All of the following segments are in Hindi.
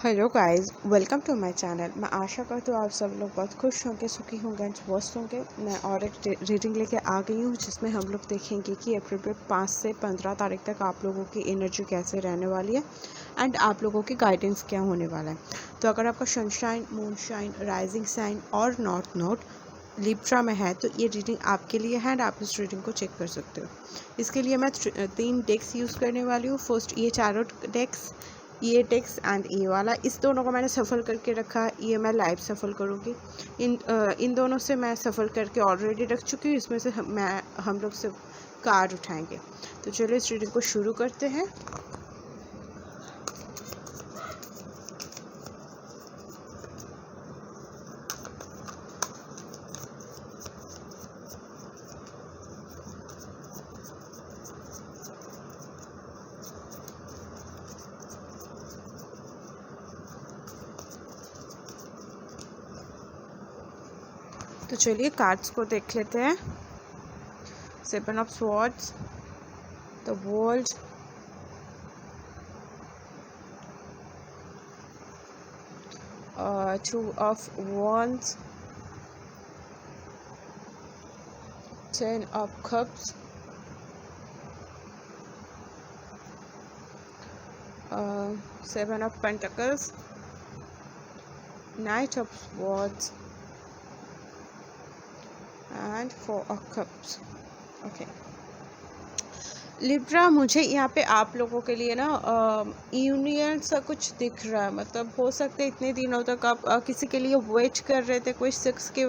Hello guys, welcome to my channel. मैं आशा करती हूँ आप सब लोग बहुत खुश होंगे, सुखी होंगे, स्वस्थ होंगे। मैं और एक रीडिंग लेके आ गई हूँ जिसमें हम लोग देखेंगे कि अप्रैल 5 से 15 तारीख तक आप लोगों की एनर्जी कैसे रहने वाली है एंड आप लोगों की गाइडेंस क्या होने वाला है। तो अगर आपका सनशाइन, मूनशाइन, राइजिंग साइन और नॉर्थ नोड लिब्रा में है तो ये रीडिंग आपके लिए है एंड आप इस रीडिंग को चेक कर सकते हो। इसके लिए मैं 3 डेक्स यूज़ करने वाली हूँ। फर्स्ट ये चारों डेक्स, ये टेक्स एंड ये वाला, इस दोनों को मैंने सफ़ल करके रखा है। ये मैं लाइव सफ़ल करूँगी। इन दोनों से मैं सफ़ल करके ऑलरेडी रख चुकी हूँ। इसमें से हम लोग सिर्फ कार्ड उठाएंगे। तो चलिए इस रीडिंग को शुरू करते हैं। तो चलिए कार्ड्स को देख लेते हैं। 7 of swords, the world, two of wands, 10 of cups, 7 of pentacles, knight of swords and 4 of cups. Okay. Libra, मुझे यहाँ पे आप लोगों के लिए ना यूनियन सा कुछ दिख रहा है। मतलब हो सकता है इतने दिनों तक आप किसी के लिए वेट कर रहे थे, कोई शख्स के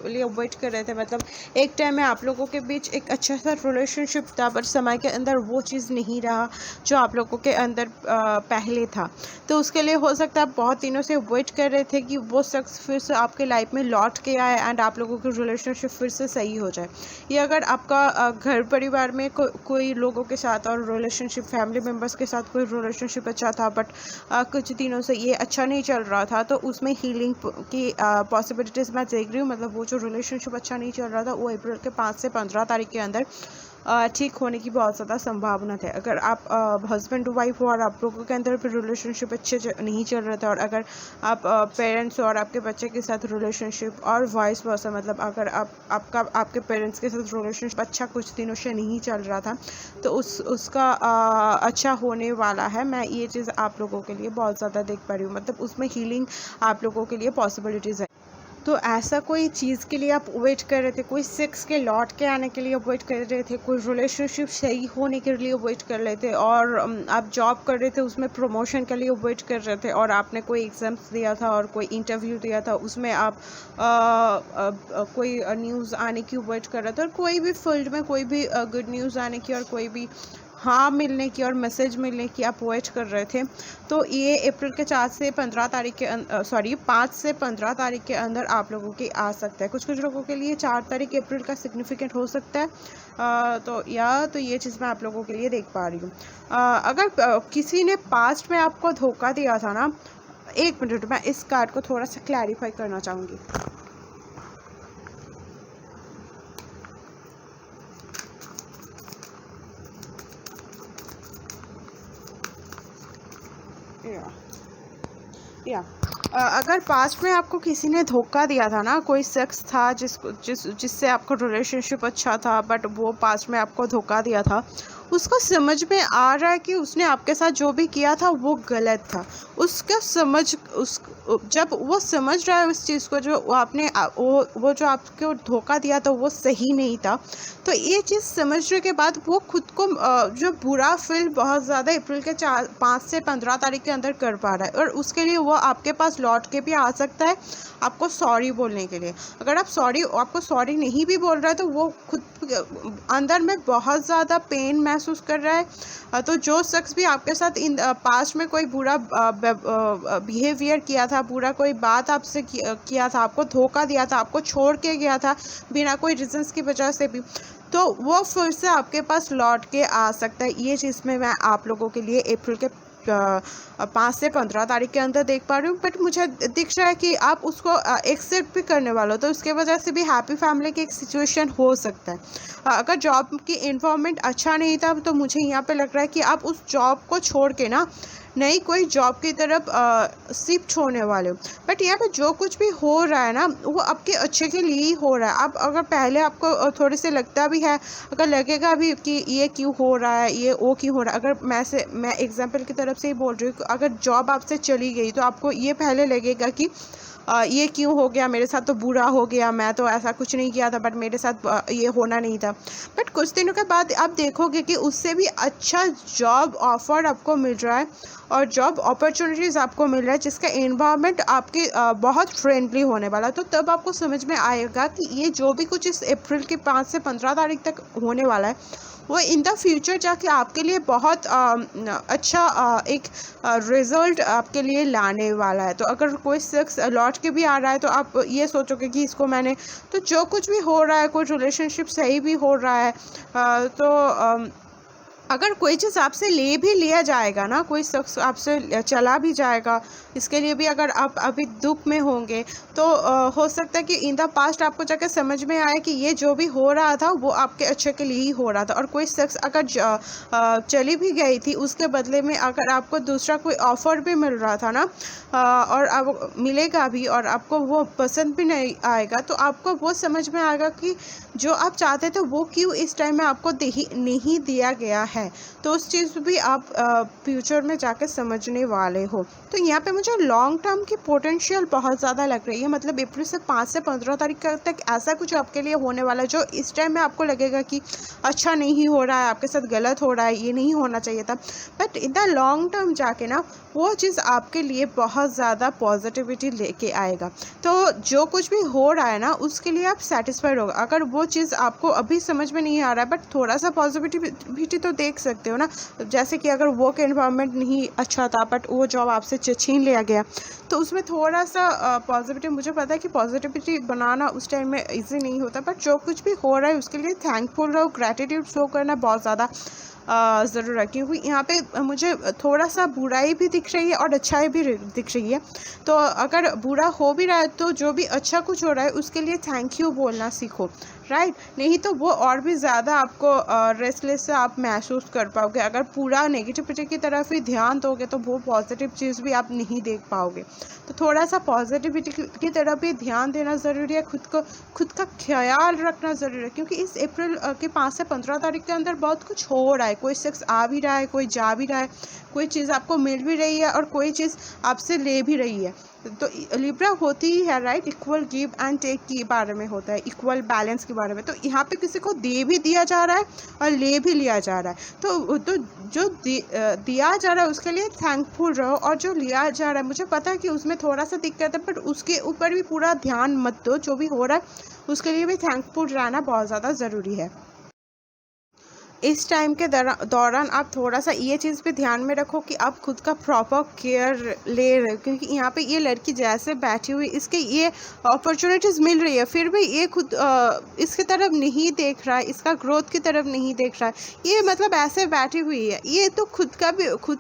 लिए वेट कर रहे थे। मतलब एक टाइम में आप लोगों के बीच एक अच्छा सा रिलेशनशिप था, पर समय के अंदर वो चीज़ नहीं रहा जो आप लोगों के अंदर पहले था। तो उसके लिए हो सकता है आप बहुत दिनों से वेट कर रहे थे कि वो शख्स फिर से आपके लाइफ में लौट के आए एंड आप लोगों की रिलेशनशिप फिर से सही हो जाए। ये अगर आपका घर परिवार में कोई लोगों के साथ और रिलेशनशिप, फैमिली मेम्बर्स के साथ कोई रिलेशनशिप अच्छा था, बट कुछ दिनों से ये अच्छा नहीं चल रहा था, तो उसमें हीलिंग की पॉसिबिलिटीज़ मैं देख रही हूँ। मतलब वो जो रिलेशनशिप अच्छा नहीं चल रहा था वो अप्रैल के 5 से 15 तारीख के अंदर ठीक होने की बहुत ज़्यादा संभावना है। अगर आप हस्बैंड वाइफ हो और आप लोगों के अंदर भी रिलेशनशिप अच्छे नहीं चल रहे थे, और अगर आप पेरेंट्स और आपके बच्चे के साथ रिलेशनशिप और वाइस वर्सा, मतलब अगर आपके पेरेंट्स के साथ रिलेशनशिप अच्छा कुछ दिनों से नहीं चल रहा था, तो उसका अच्छा होने वाला है। मैं ये चीज़ आप लोगों के लिए बहुत ज़्यादा देख पा रही हूँ। मतलब उसमें हीलिंग आप लोगों के लिए पॉसिबिलिटीज़ है। तो ऐसा कोई चीज़ के लिए आप वेट कर रहे थे, कोई सेक्स के लौट के आने के लिए वेट कर रहे थे, कोई रिलेशनशिप सही होने के लिए वेट कर रहे थे, और आप जॉब कर रहे थे उसमें प्रमोशन के लिए वेट कर रहे थे, और आपने कोई एग्ज़ाम्स दिया था और कोई इंटरव्यू दिया था, उसमें आप कोई न्यूज़ आने की वेट कर रहे थे, और कोई भी फील्ड में कोई भी गुड न्यूज़ आने की और कोई भी हाँ मिलने की और मैसेज मिलने की आप वेट कर रहे थे। तो ये अप्रैल के 4 से 15 तारीख के 5 से 15 तारीख के अंदर आप लोगों की आ सकता है। कुछ कुछ लोगों के लिए 4 तारीख अप्रैल का सिग्निफिकेंट हो सकता है। तो ये चीज़ मैं आप लोगों के लिए देख पा रही हूँ। अगर किसी ने पास्ट में आपको धोखा दिया था ना, 1 मिनट, मैं इस कार्ड को थोड़ा सा क्लैरिफाई करना चाहूँगी। या अगर पास्ट में आपको किसी ने धोखा दिया था ना, कोई शख्स था जिससे आपका रिलेशनशिप अच्छा था, बट वो पास्ट में आपको धोखा दिया था, उसको समझ में आ रहा है कि उसने आपके साथ जो भी किया था वो गलत था। जब वो समझ रहा है उस चीज़ को, जो वो जो आपको धोखा दिया था वो सही नहीं था, तो ये चीज़ समझने के बाद वो खुद को जो बुरा फील बहुत ज़्यादा अप्रैल के 5 से 15 तारीख के अंदर कर पा रहा है, और उसके लिए वो आपके पास लौट के भी आ सकता है आपको सॉरी बोलने के लिए। अगर आपको सॉरी नहीं भी बोल रहा है, तो वो खुद अंदर में बहुत ज़्यादा पेन महसूस कर रहा है। तो जो शख्स भी आपके साथ पास्ट में कोई बुरा बिहेवियर किया था, बुरा कोई बात आपसे किया था, आपको धोखा दिया था, आपको छोड़ के गया था बिना कोई रीजंस की वजह से भी, तो वो फिर से आपके पास लौट के आ सकता है। ये चीज़ में मैं आप लोगों के लिए अप्रैल के 5 से 15 तारीख के अंदर देख पा रही हूँ। बट मुझे दिख रहा है कि आप उसको एक्सेप्ट भी करने वाले हो, तो उसके वजह से भी हैप्पी फैमिली की एक सिचुएशन हो सकता है। अगर जॉब की इन्वायरमेंट अच्छा नहीं था, तो मुझे यहाँ पे लग रहा है कि आप उस जॉब को छोड़ के ना नई कोई जॉब की तरफ शिफ्ट होने वाले हो। बट यहाँ पे जो कुछ भी हो रहा है ना वो आपके अच्छे के लिए ही हो रहा है। अब अगर पहले आपको थोड़े से लगता भी है, अगर लगेगा भी कि ये क्यों हो रहा है, ये वो क्यों हो रहा है, अगर मैं एग्जाम्पल की तरफ से ही बोल रही हूँ, अगर जॉब आपसे चली गई तो आपको ये पहले लगेगा कि ये क्यों हो गया, मेरे साथ तो बुरा हो गया, मैं तो ऐसा कुछ नहीं किया था, बट मेरे साथ ये होना नहीं था। बट कुछ दिनों के बाद आप देखोगे कि उससे भी अच्छा जॉब ऑफर आपको मिल रहा है और जॉब अपॉर्चुनिटीज़ आपको मिल रहा है जिसका एनवायरनमेंट आपके बहुत फ्रेंडली होने वाला है। तो तब आपको समझ में आएगा कि ये जो भी कुछ इस अप्रैल के 5 से 15 तारीख तक होने वाला है वो इन द फ्यूचर जाके आपके लिए बहुत अच्छा एक रिज़ल्ट आपके लिए लाने वाला है। तो अगर कोई शख्स लौट के भी आ रहा है तो आप ये सोचोगे कि इसको मैंने, तो जो कुछ भी हो रहा है, कोई रिलेशनशिप सही भी हो रहा है, अगर कोई चीज़ आपसे ले भी लिया जाएगा ना, कोई शख्स आपसे चला भी जाएगा, इसके लिए भी अगर आप अभी दुख में होंगे तो हो सकता है कि इन द पास्ट आपको जाकर समझ में आए कि ये जो भी हो रहा था वो आपके अच्छे के लिए ही हो रहा था। और कोई शख्स अगर चली भी गई थी उसके बदले में अगर आपको दूसरा कोई ऑफ़र भी मिल रहा था ना, और अब मिलेगा भी और आपको वो पसंद भी नहीं आएगा, तो आपको वो समझ में आएगा कि जो आप चाहते थे वो क्यों इस टाइम में आपको नहीं दिया गया है। तो उस चीज़ भी आप फ्यूचर में जाकर समझने वाले हो। तो यहाँ पे मुझे लॉन्ग टर्म की पोटेंशियल बहुत ज़्यादा लग रही है। मतलब अप्रैल से 5 से 15 तारीख तक ऐसा कुछ आपके लिए होने वाला है जो इस टाइम में आपको लगेगा कि अच्छा नहीं हो रहा है, आपके साथ गलत हो रहा है, ये नहीं होना चाहिए था। But in the long term जाके ना वो चीज़ आपके लिए बहुत ज़्यादा पॉजिटिविटी लेके आएगा। तो जो कुछ भी हो रहा है ना उसके लिए आप सेटिस्फाइड होगा। अगर वो चीज़ आपको अभी समझ में नहीं आ रहा है बट थोड़ा सा पॉजिटिविटी तो देख सकते हो ना। जैसे कि अगर वर्क एनवायरनमेंट नहीं अच्छा था बट वो जॉब आपसे छीन लिया गया, तो उसमें थोड़ा सा पॉजिटिविटी, मुझे पता है कि पॉजिटिविटी बनाना उस टाइम में इजी नहीं होता, बट जो कुछ भी हो रहा है उसके लिए थैंकफुल रहो, ग्रैटिट्यूड शो करना बहुत ज़्यादा ज़रूर है। क्योंकि यहाँ पे मुझे थोड़ा सा बुराई भी दिख रही है और अच्छाई भी दिख रही है। तो अगर बुरा हो भी रहा है तो जो भी अच्छा कुछ हो रहा है उसके लिए थैंक यू बोलना सीखो, राइट। नहीं तो वो और भी ज़्यादा आपको रेस्टलेस से आप महसूस कर पाओगे। अगर पूरा नेगेटिविटी की तरफ ही ध्यान दोगे तो वो पॉजिटिव चीज़ भी आप नहीं देख पाओगे। तो थोड़ा सा पॉजिटिविटी की तरफ भी ध्यान देना ज़रूरी है, खुद का ख्याल रखना ज़रूरी है। क्योंकि इस अप्रैल के 5 से 15 तारीख के अंदर बहुत कुछ हो रहा है। कोई शख्स आ भी रहा है, कोई जा भी रहा है, कोई चीज़ आपको मिल भी रही है और कोई चीज़ आपसे ले भी रही है। तो लिब्रा होती ही है, right, equal give and take के बारे में होता है, इक्वल बैलेंस के बारे में। तो यहाँ पे किसी को दे भी दिया जा रहा है और ले भी लिया जा रहा है। तो जो दिया जा रहा है उसके लिए थैंकफुल रहो, और जो लिया जा रहा है मुझे पता है कि उसमें थोड़ा सा दिक्कत है, बट उसके ऊपर भी पूरा ध्यान मत दो। जो भी हो रहा है उसके लिए भी थैंकफुल रहना बहुत ज़्यादा ज़रूरी है। इस टाइम के दौरान आप थोड़ा सा ये चीज़ भी ध्यान में रखो कि आप खुद का प्रॉपर केयर ले रहे हो। क्योंकि यहाँ पे ये लड़की जैसे बैठी हुई, इसके ये अपॉर्चुनिटीज़ मिल रही है, फिर भी ये खुद इसकी तरफ नहीं देख रहा है, इसका ग्रोथ की तरफ नहीं देख रहा है। ये मतलब ऐसे बैठी हुई है, ये तो खुद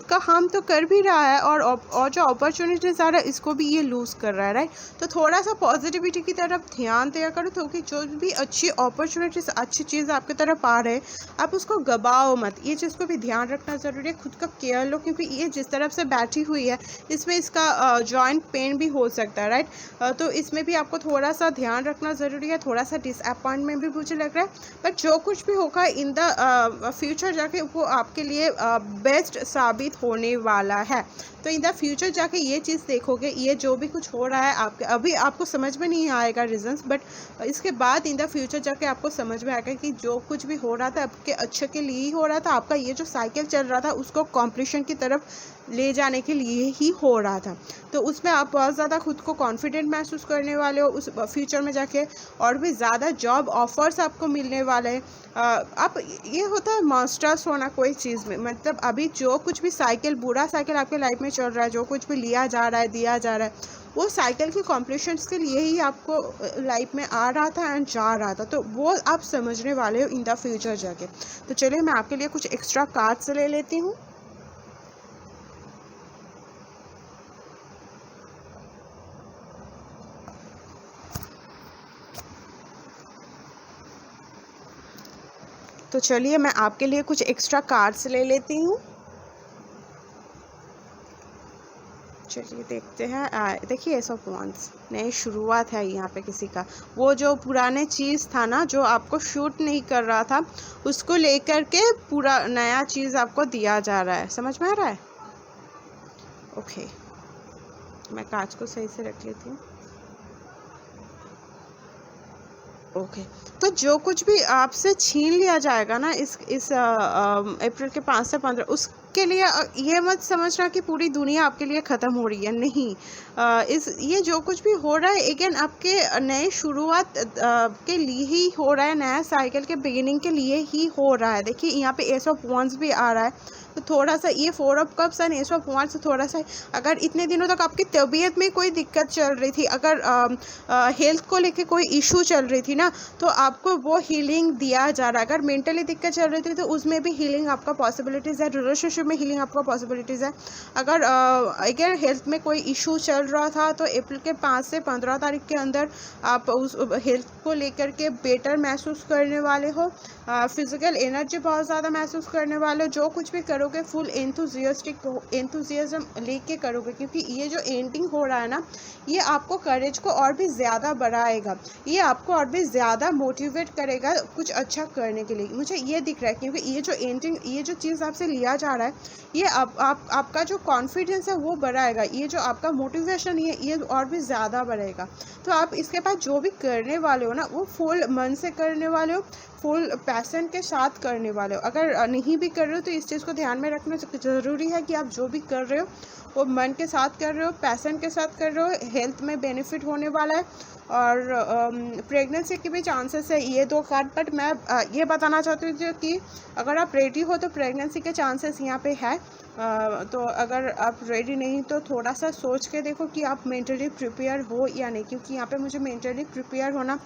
का हार्म तो कर भी रहा है और जो अपॉर्चुनिटीज़ आ रहा है इसको भी ये लूज़ कर रहा है, राइट। तो थोड़ा सा पॉजिटिविटी की तरफ ध्यान दिया करो, क्योंकि जो भी अच्छी अपॉर्चुनिटीज़, अच्छी चीज़ आपकी तरफ आ रहे हैं आप उसको गवाओ मत। ये चीज़ को भी ध्यान रखना ज़रूरी है। खुद का केयर लो, क्योंकि ये जिस तरफ से बैठी हुई है इसमें इसका जॉइंट पेन भी हो सकता है, राइट। तो इसमें भी आपको थोड़ा सा ध्यान रखना ज़रूरी है। थोड़ा सा डिसअपॉइंटमेंट भी मुझे लग रहा है, बट जो कुछ भी होगा इन द फ्यूचर जाके वो आपके लिए बेस्ट साबित होने वाला है। तो इन द फ्यूचर जाके ये चीज़ देखोगे, ये जो भी कुछ हो रहा है आपके अभी आपको समझ में नहीं आएगा रीजंस, बट इसके बाद इन द फ्यूचर जाके आपको समझ में आएगा कि जो कुछ भी हो रहा था आपके अच्छे के लिए ही हो रहा था। आपका ये जो साइकिल चल रहा था उसको कॉम्प्लीशन की तरफ ले जाने के लिए ही हो रहा था। तो उसमें आप बहुत ज़्यादा खुद को कॉन्फिडेंट महसूस करने वाले हो उस फ्यूचर में जाके, और भी ज़्यादा जॉब ऑफर्स आपको मिलने वाले हैं। आप, ये होता है मास्टर्स होना कोई चीज़ में। मतलब अभी जो कुछ भी बुरा साइकिल आपके लाइफ में चल रहा है, जो कुछ भी लिया जा रहा है, दिया जा रहा है, वो साइकिल के कॉम्प्लीशंस के लिए ही आपको लाइफ में आ रहा था एंड जा रहा था। तो वो आप समझने वाले हो इन द फ्यूचर जाके। तो चलिए मैं आपके लिए कुछ एक्स्ट्रा कार्ड्स ले लेती हूँ। तो चलिए मैं आपके लिए कुछ एक्स्ट्रा कार्ड्स ले लेती हूँ। चलिए देखते हैं। देखिए एस ऑफ वांड्स, नई शुरुआत है यहाँ पे किसी का। वो जो पुराने चीज़ था ना, जो आपको शूट नहीं कर रहा था, उसको लेकर के पूरा नया चीज़ आपको दिया जा रहा है। समझ में आ रहा है? ओके, मैं कांच को सही से रख लेती हूँ। ओके, तो जो कुछ भी आपसे छीन लिया जाएगा ना इस अप्रैल के 5 से 15, उसके लिए ये मत समझना कि पूरी दुनिया आपके लिए ख़त्म हो रही है। नहीं, ये जो कुछ भी हो रहा है अगेन आपके नए शुरुआत के लिए ही हो रहा है, नया साइकिल के बिगिनिंग के लिए ही हो रहा है। देखिए यहाँ पे एस ऑफ वांड्स भी आ रहा है, तो थोड़ा सा ये 4 of cups and S of wands थोड़ा सा, अगर इतने दिनों तक आपकी तबीयत में कोई दिक्कत चल रही थी, अगर हेल्थ को लेके कोई इशू चल रही थी ना, तो आपको वो हीलिंग दिया जा रहा है। अगर मेंटली दिक्कत चल रही थी तो उसमें भी हीलिंग आपका पॉसिबिलिटीज़ है, रिलेशनशिप में हीलिंग आपका पॉसिबिलिटीज़ है। अगर हेल्थ में कोई इशू चल रहा था तो अप्रैल के 5 से 15 तारीख के अंदर आप उस हेल्थ को लेकर के बेटर महसूस करने वाले हो। फिजिकल एनर्जी बहुत ज़्यादा महसूस करने वाले हो। जो कुछ भी करोगे फुल एंथुजियाज्म लेके करोगे, क्योंकि ये जो एंडिंग हो रहा है ना, ये आपको करेज को और भी ज़्यादा बढ़ाएगा, ये आपको और भी ज़्यादा मोटिवेट करेगा कुछ अच्छा करने के लिए। मुझे ये दिख रहा है, क्योंकि ये जो एंडिंग, ये जो चीज़ आपसे लिया जा रहा है, ये आपका जो कॉन्फिडेंस है वो बढ़ाएगा, ये जो आपका मोटिवेशन है ये और भी ज़्यादा बढ़ेगा। तो आप इसके बाद जो भी करने वाले हो ना, वो फुल मन से करने वाले हो, फुल पैशन के साथ करने वाले हो। अगर नहीं भी कर रहे हो तो इस चीज़ को ध्यान में रखना ज़रूरी है कि आप जो भी कर रहे हो वो मन के साथ कर रहे हो, पैशन के साथ कर रहे हो, हेल्थ में बेनिफिट होने वाला है। और प्रेगनेंसी के भी चांसेस है, ये 2 कार्ड। बट मैं ये बताना चाहती हूँ कि अगर आप रेडी हो तो प्रेगनेंसी के चांसेस यहाँ पे है। तो अगर आप रेडी नहीं तो थोड़ा सा सोच के देखो कि आप मेंटली प्रिपेयर हो या नहीं, क्योंकि यहाँ पे मुझे मेंटली प्रिपेयर होना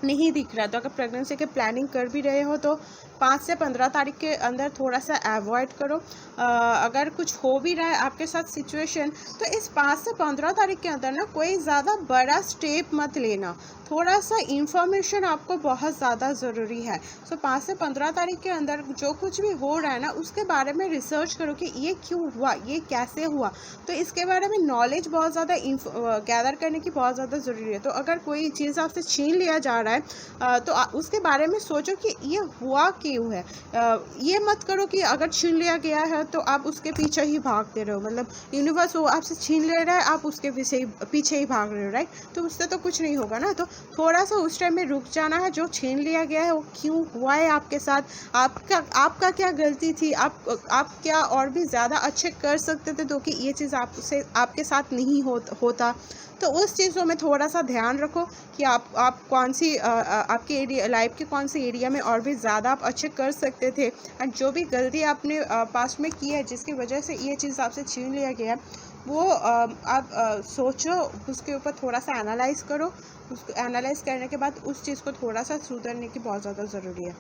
नहीं दिख रहा। तो अगर प्रेगनेंसी के प्लानिंग कर भी रहे हो तो 5 से 15 तारीख के अंदर थोड़ा सा अवॉइड करो। अगर कुछ हो भी रहा है आपके साथ सिचुएशन, तो इस 5 से 15 तारीख के अंदर ना कोई ज़्यादा बड़ा स्टेप मत लेना। थोड़ा सा इंफॉर्मेशन आपको बहुत ज़्यादा ज़रूरी है। सो 5 से 15 तारीख के अंदर जो कुछ भी हो रहा है ना, उसके बारे में रिसर्च करो कि ये क्यों हुआ, ये कैसे हुआ। तो इसके बारे में नॉलेज बहुत ज़्यादा गैदर करने की बहुत ज़्यादा ज़रूरी है। तो अगर कोई चीज़ आपसे छीन लिया जा रहा है तो उसके बारे में सोचो कि ये हुआ क्यों है। ये मत करो कि अगर छीन लिया गया है तो आप उसके पीछे ही भागते रहो, मतलब यूनिवर्स वो आपसे छीन ले रहा है, आप उसके पीछे ही भाग रहे हो, राइट। तो उससे तो कुछ नहीं होगा ना। तो थोड़ा सा उस टाइम में रुक जाना है। जो छीन लिया गया है वो क्यों हुआ है आपके साथ, आपका क्या गलती थी, आप क्या और भी ज़्यादा अच्छे कर सकते थे तो कि ये चीज़ आपके साथ नहीं होता। तो उस चीज़ों में थोड़ा सा ध्यान रखो कि आप कौन सी आपके एरिया, लाइफ के कौन सी एरिया में और भी ज़्यादा आप अच्छे कर सकते थे। एंड जो भी गलती आपने पास्ट में की है जिसकी वजह से ये चीज़ आपसे छीन लिया गया, वो आप सोचो, उसके ऊपर थोड़ा सा एनालाइज करो। उसको एनालाइज करने के बाद उस चीज़ को थोड़ा सा सुधरने की बहुत ज़्यादा ज़रूरी है।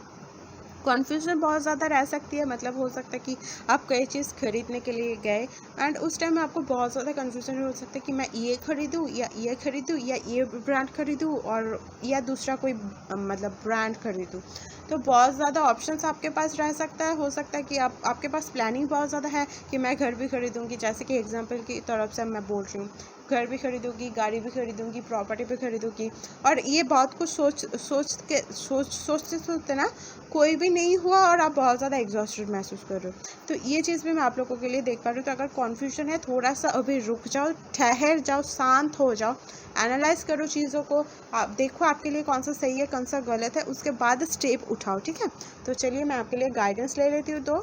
कन्फ्यूजन बहुत ज़्यादा रह सकती है, मतलब हो सकता है कि आप कोई चीज़ खरीदने के लिए गए एंड उस टाइम में आपको बहुत ज़्यादा कन्फ्यूजन हो सकता है कि मैं ये खरीदूँ या ये खरीदूँ या ये ब्रांड खरीदूँ और या दूसरा कोई मतलब ब्रांड खरीदूँ। तो बहुत ज़्यादा ऑप्शंस आपके पास रह सकता है। हो सकता है कि आपके पास प्लानिंग बहुत ज़्यादा है कि मैं घर भी खरीदूँगी, जैसे कि एग्जाम्पल की तरफ से मैं बोल रही हूँ, घर भी खरीदूँगी, गाड़ी भी खरीदूँगी, प्रॉपर्टी भी खरीदूँगी, और ये बहुत कुछ सोचते सोचते ना कोई भी नहीं हुआ और आप बहुत ज़्यादा एग्जॉस्टेड महसूस कर रहे हो। तो ये चीज़ भी मैं आप लोगों के लिए देख पा रही हूँ। तो अगर कन्फ्यूजन है, थोड़ा सा अभी रुक जाओ, ठहर जाओ, शांत हो जाओ, एनालाइज करो चीज़ों को, आप देखो आपके लिए कौन सा सही है कौन सा गलत है, उसके बाद स्टेप उठाओ, ठीक है। तो चलिए मैं आपके लिए गाइडेंस ले लेती हूँ। तो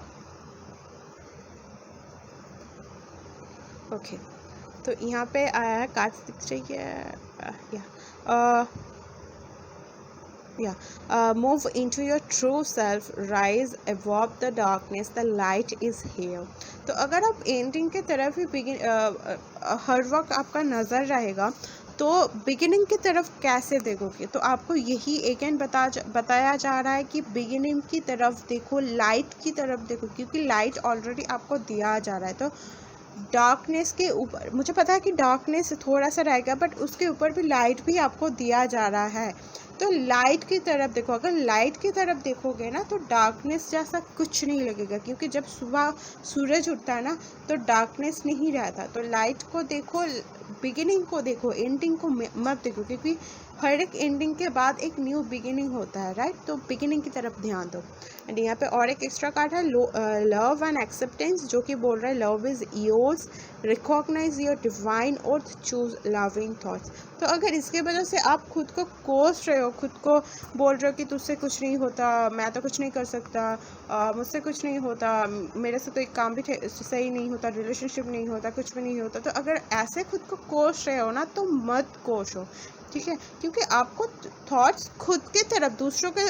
ओके, तो यहाँ पे आया है, कार्ड दिख रही है, move into your true self, rise above the darkness, the light is here। तो अगर आप एंडिंग के तरफ ही हर वक्त आपका नज़र रहेगा तो बिगिनिंग की तरफ कैसे देखोगे। तो आपको यही अगेन बताया जा रहा है कि बिगिनिंग की तरफ देखो, लाइट की तरफ देखो, क्योंकि लाइट ऑलरेडी आपको दिया जा रहा है। तो डार्कनेस के ऊपर, मुझे पता है कि डार्कनेस थोड़ा सा रहेगा, बट उसके ऊपर भी लाइट भी आपको दिया जा रहा है। तो लाइट की तरफ देखो, अगर लाइट की तरफ देखोगे ना तो डार्कनेस जैसा कुछ नहीं लगेगा, क्योंकि जब सुबह सूरज उठता है ना तो डार्कनेस नहीं रहता। तो लाइट को देखो, बिगिनिंग को देखो, एंडिंग को मत देखो, क्योंकि हर एक एंडिंग के बाद एक न्यू बिगिनिंग होता है, राइट। तो बिगिनिंग की तरफ ध्यान दो। एंड यहाँ पे और एक एक्स्ट्रा कार्ड है, लव एंड एक्सेप्टेंस, जो कि बोल रहा है love is yours, recognise your divine और चूज लविंग थॉट्स। तो अगर इसके वजह से आप खुद को कोस रहे हो, खुद को बोल रहे हो कि तुझसे कुछ नहीं होता, मैं तो कुछ नहीं कर सकता, मुझसे कुछ नहीं होता, मेरे से तो एक काम भी सही नहीं होता, रिलेशनशिप नहीं होता, कुछ भी नहीं होता, तो अगर ऐसे खुद को कोस रहे हो ना तो मत कोसो, ठीक है। क्योंकि आपको थॉट्स खुद की तरफ, दूसरों के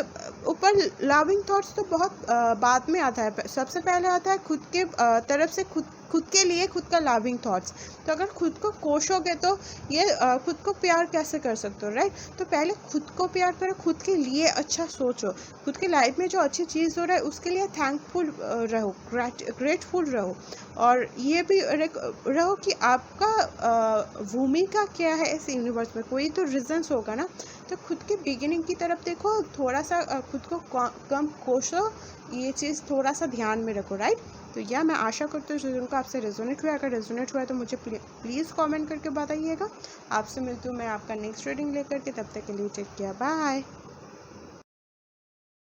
ऊपर लविंग थॉट्स तो बहुत बाद में आता है, सबसे पहले आता है खुद के तरफ से, खुद के लिए खुद का लविंग थॉट्स। तो अगर खुद को कोसोगे तो ये खुद को प्यार कैसे कर सकते हो, राइट। तो पहले खुद को प्यार करो, खुद के लिए अच्छा सोचो, खुद की लाइफ में जो अच्छी चीज़ हो रहा है उसके लिए थैंकफुल रहो, ग्रेटफुल रहो, और ये भी रहो कि आपका भूमिका क्या है इस यूनिवर्स में, कोई तो रीजंस होगा ना। तो खुद की बिगिनिंग की तरफ देखो, थोड़ा सा खुद को कम कोसो, ये चीज़ थोड़ा सा ध्यान में रखो, राइट। तो यह मैं आशा करती हूँ जिनको आपसे रेजोनेट हुआ, अगर रेजोनेट हुआ है तो मुझे प्लीज़ कमेंट करके बताइएगा। आपसे मिलती हूँ मैं आपका नेक्स्ट रीडिंग लेकर के, तब तक के लिए टेक केयर, बाय।